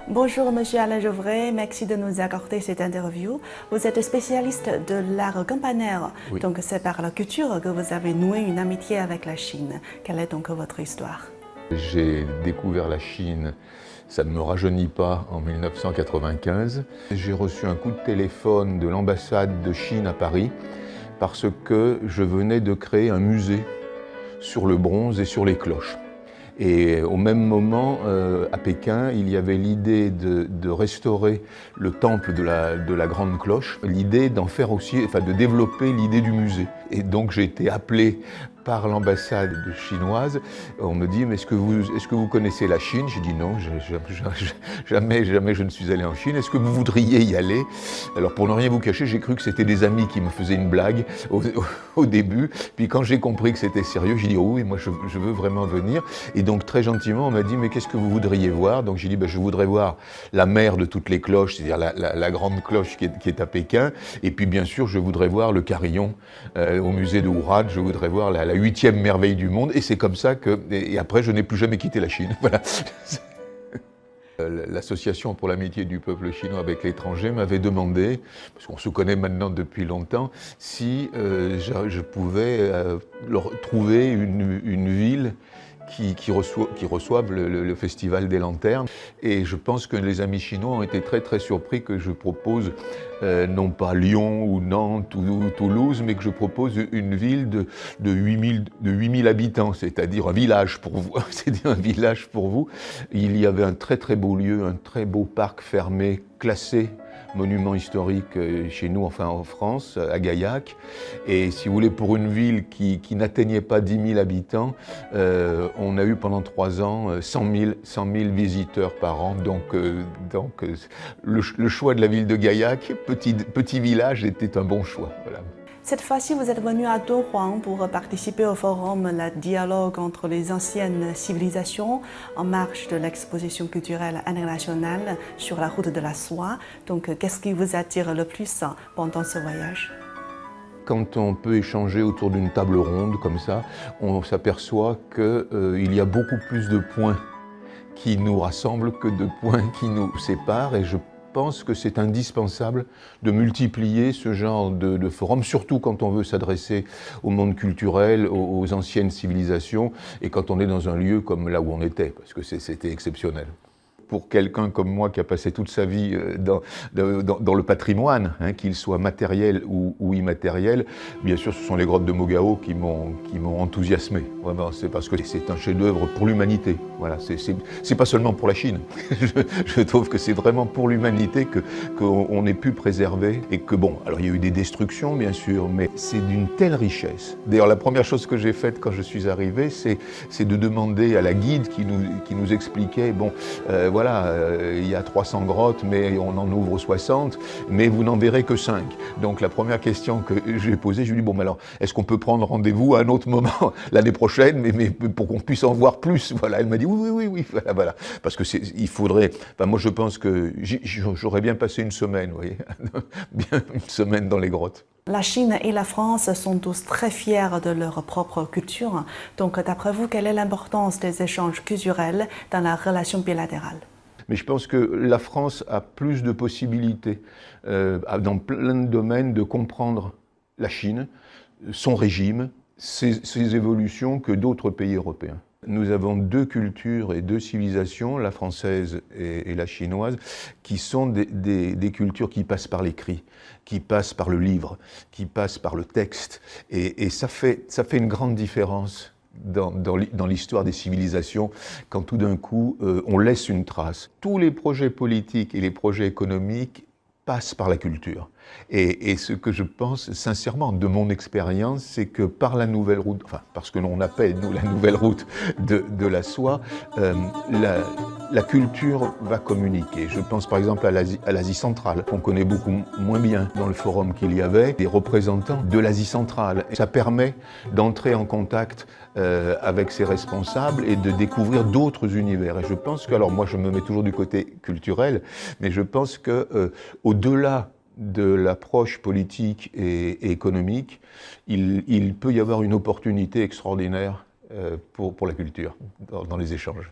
Bonjour Monsieur Alain Geoffrey, merci de nous accorder cette interview. Vous êtes spécialiste de l'art campanaire, Oui. donc c'est par la culture que vous avez noué une amitié avec la Chine. Quelle est donc votre histoire? J'ai découvert la Chine, ça ne me rajeunit pas, en 1995. J'ai reçu un coup de téléphone de l'ambassade de Chine à Paris parce que je venais de créer un musée sur le bronze et sur les cloches. Et au même moment, à Pékin, il y avait l'idée de restaurer le temple de la Grande Cloche, l'idée d'en faire aussi, enfin de développer l'idée du musée. Et donc j'ai été appelé par l'ambassade chinoise. On me dit, mais est-ce que vous connaissez la Chine? J'ai dit non, jamais je ne suis allé en Chine. Est-ce que vous voudriez y aller? Alors pour ne rien vous cacher, j'ai cru que c'était des amis qui me faisaient une blague au début. Puis quand j'ai compris que c'était sérieux, j'ai dit oh oui, moi je veux vraiment venir. Et donc très gentiment, on m'a dit, mais qu'est-ce que vous voudriez voir? Donc j'ai dit, je voudrais voir la mère de toutes les cloches, c'est-à-dire la grande cloche qui est à Pékin. Et puis bien sûr, je voudrais voir le carillon au musée de Wuhan. Je voudrais voir la 8e merveille du monde. Et c'est comme ça que... Et après, je n'ai plus jamais quitté la Chine. Voilà. L'Association pour l'amitié du peuple chinois avec l'étranger m'avait demandé, parce qu'on se connaît maintenant depuis longtemps, si je pouvais leur trouver une ville qui reçoivent le Festival des Lanternes. Et je pense que les amis chinois ont été très surpris que je propose non pas Lyon ou Nantes ou Toulouse, mais que je propose une ville de 8000 habitants, c'est-à-dire un village pour vous. C'est-à-dire un village pour vous. Il y avait un très beau lieu, un très beau parc fermé, classé monument historique chez nous, enfin en France, à Gaillac. Et si vous voulez, pour une ville qui n'atteignait pas 10 000 habitants, on a eu pendant 3 ans 100 000 visiteurs par an. Donc le choix de la ville de Gaillac, petit village, était un bon choix. Voilà. Cette fois-ci, vous êtes venu à Dohuang pour participer au forum Le dialogue entre les anciennes civilisations en marge de l'exposition culturelle internationale sur la route de la soie. Donc, qu'est-ce qui vous attire le plus pendant ce voyage? Quand on peut échanger autour d'une table ronde comme ça, on s'aperçoit qu'il y a beaucoup plus de points qui nous rassemblent que de points qui nous séparent. Et je pense que c'est indispensable de multiplier ce genre de forums, surtout quand on veut s'adresser au monde culturel, aux anciennes civilisations, et quand on est dans un lieu comme là où on était, parce que c'était exceptionnel. Pour quelqu'un comme moi qui a passé toute sa vie dans le patrimoine, hein, qu'il soit matériel ou immatériel, bien sûr ce sont les grottes de Mogao qui m'ont enthousiasmé. Vraiment, c'est parce que c'est un chef-d'œuvre pour l'humanité. Voilà, c'est pas seulement pour la Chine. Je trouve que c'est vraiment pour l'humanité qu'on ait pu préserver et que bon, alors il y a eu des destructions bien sûr, mais c'est d'une telle richesse. D'ailleurs la première chose que j'ai faite quand je suis arrivé, c'est de demander à la guide qui nous expliquait, bon, voilà, il y a 300 grottes, mais on en ouvre 60, mais vous n'en verrez que 5. Donc la première question que j'ai posée, je lui ai dit, bon, alors, est-ce qu'on peut prendre rendez-vous à un autre moment, l'année prochaine, mais pour qu'on puisse en voir plus? Voilà, elle m'a dit, oui, voilà. Parce que il faudrait, enfin, moi je pense que j'aurais bien passé une semaine, vous voyez, bien une semaine dans les grottes. La Chine et la France sont tous très fiers de leur propre culture. Donc, d'après vous, quelle est l'importance des échanges culturels dans la relation bilatérale? Mais je pense que la France a plus de possibilités dans plein de domaines de comprendre la Chine, son régime, ses évolutions que d'autres pays européens. Nous avons 2 cultures et 2 civilisations, la française et la chinoise, qui sont des cultures qui passent par l'écrit, qui passent par le livre, qui passent par le texte. Et ça fait une grande différence dans l'histoire des civilisations, quand tout d'un coup on laisse une trace. Tous les projets politiques et les projets économiques passent par la culture. Et ce que je pense sincèrement de mon expérience, c'est que par la nouvelle route, enfin parce que l'on appelle nous la nouvelle route de la soie, la culture va communiquer. Je pense par exemple à l'Asie centrale, qu'on connaît beaucoup moins bien. Dans le forum qu'il y avait, des représentants de l'Asie centrale. Ça permet d'entrer en contact avec ses responsables et de découvrir d'autres univers. Et je pense que, alors moi je me mets toujours du côté culturel, mais je pense que au-delà de l'approche politique et économique, il peut y avoir une opportunité extraordinaire pour la culture dans les échanges.